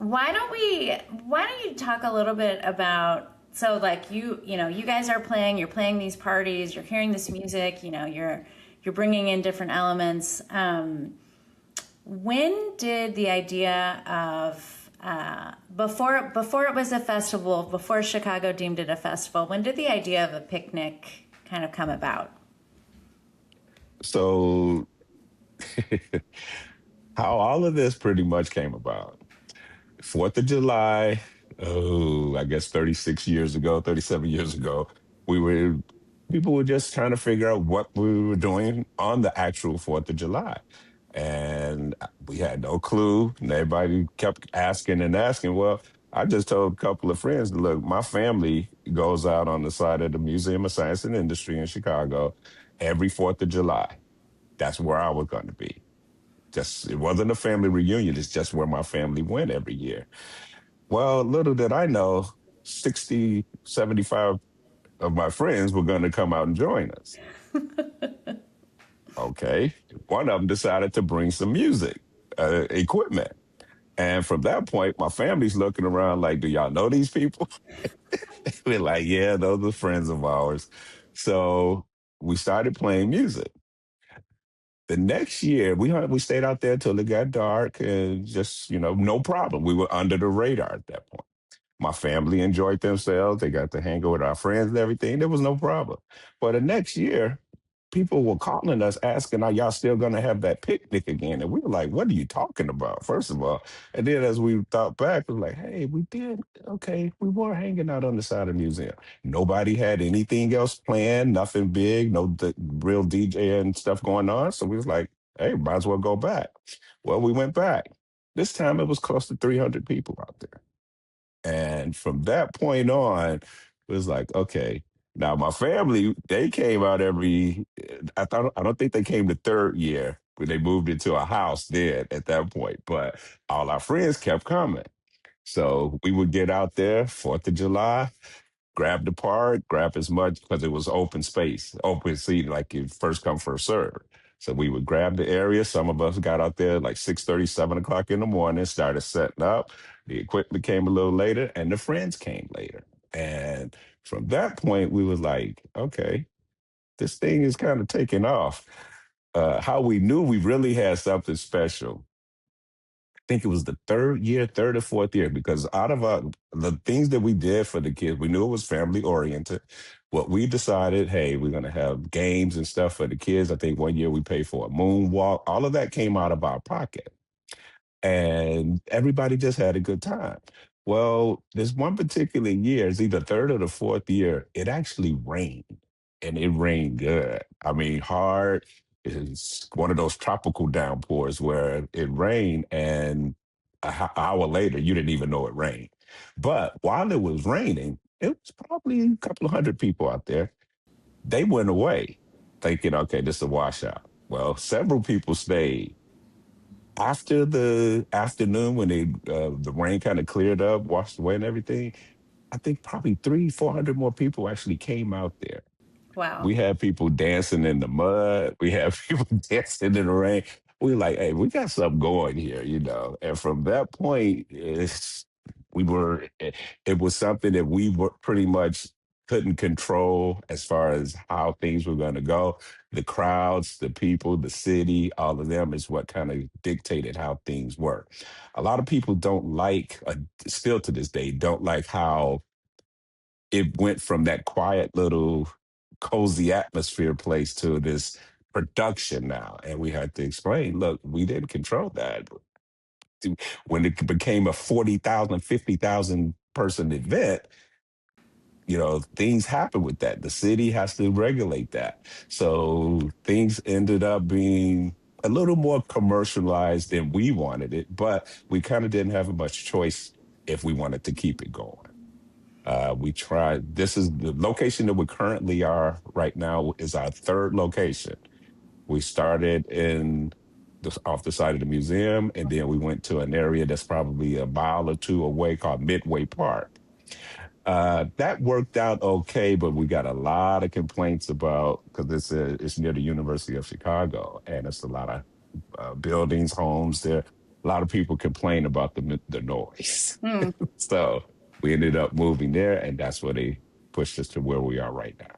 why don't you talk a little bit about, so like you guys are playing, you're playing these parties, you're hearing this music, you're bringing in different elements. When did the idea of before it was a festival, before Chicago deemed it a festival, when did the idea of a picnic kind of come about? So, how all of this pretty much came about. 4th of July, oh, I guess 36 years ago, 37 years ago, we were, people were just trying to figure out what we were doing on the actual 4th of July. And we had no clue. And everybody kept asking and asking. Well, I just told a couple of friends, look, my family goes out on the side of the Museum of Science and Industry in Chicago every 4th of July. That's where I was going to be. Just, it wasn't a family reunion. It's just where my family went every year. Well, little did I know, 60, 75 of my friends were going to come out and join us. Okay. One of them decided to bring some music, equipment. And from that point, my family's looking around like, do y'all know these people? We're like, yeah, those are friends of ours. So we started playing music. The next year, we stayed out there till it got dark and just, no problem. We were under the radar at that point. My family enjoyed themselves. They got to hang out with our friends and everything. There was no problem. But the next year, people were calling us asking, are y'all still going to have that picnic again? And we were like, what are you talking about, first of all? And then as we thought back, we were like, hey, we did. Okay, we were hanging out on the side of the museum. Nobody had anything else planned, nothing big, no real DJ and stuff going on. So we was like, hey, might as well go back. Well, we went back. This time it was close to 300 people out there. And from that point on, it was like, okay, now my family, they came out I don't think they came the third year when they moved into a house then at that point, but all our friends kept coming. So we would get out there, 4th of July, grab the park, grab as much because it was open space, open seat, like it first come, first serve. So we would grab the area. Some of us got out there like 6:30, 7 o'clock in the morning, started setting up. The equipment came a little later and the friends came later. And from that point, we was like, okay, this thing is kind of taking off. How we knew we really had something special, think it was the third or fourth year, because out of the things that we did for the kids, we knew it was family oriented. What we decided, hey, we're going to have games and stuff for the kids. I think one year we paid for a moonwalk. All of that came out of our pocket and everybody just had a good time. Well, this one particular year, it's either third or the fourth year, it actually rained and it rained good. I mean, hard. It's one of those tropical downpours where it rained and hour later, you didn't even know it rained. But while it was raining, it was probably a couple of hundred people out there. They went away thinking, okay, this is a washout. Well, several people stayed after the afternoon when the rain kind of cleared up, washed away and everything. I think probably 400 more people actually came out there. Wow. We had people dancing in the mud. We had people dancing in the rain. We like, hey, we got something going here. And from that point, we were, it was something that we were pretty much couldn't control as far as how things were going to go. The crowds, the people, the city, all of them is what kind of dictated how things were. A lot of people don't like, still to this day, don't like how it went from that quiet little cozy atmosphere place to this production now. And we had to explain, look, we didn't control that. When it became a 40,000, 50,000 person event, things happen with that. The city has to regulate that. So things ended up being a little more commercialized than we wanted it, but we kind of didn't have much choice if we wanted to keep it going. We tried. This is the location that we currently are right now is our third location. We started off the side of the museum, and then we went to an area that's probably a mile or two away called Midway Park. That worked out okay, but we got a lot of complaints about because it's near the University of Chicago, and it's a lot of buildings, homes there. a lot of people complain about the noise. Hmm. So we ended up moving there, and that's where they pushed us to where we are right now.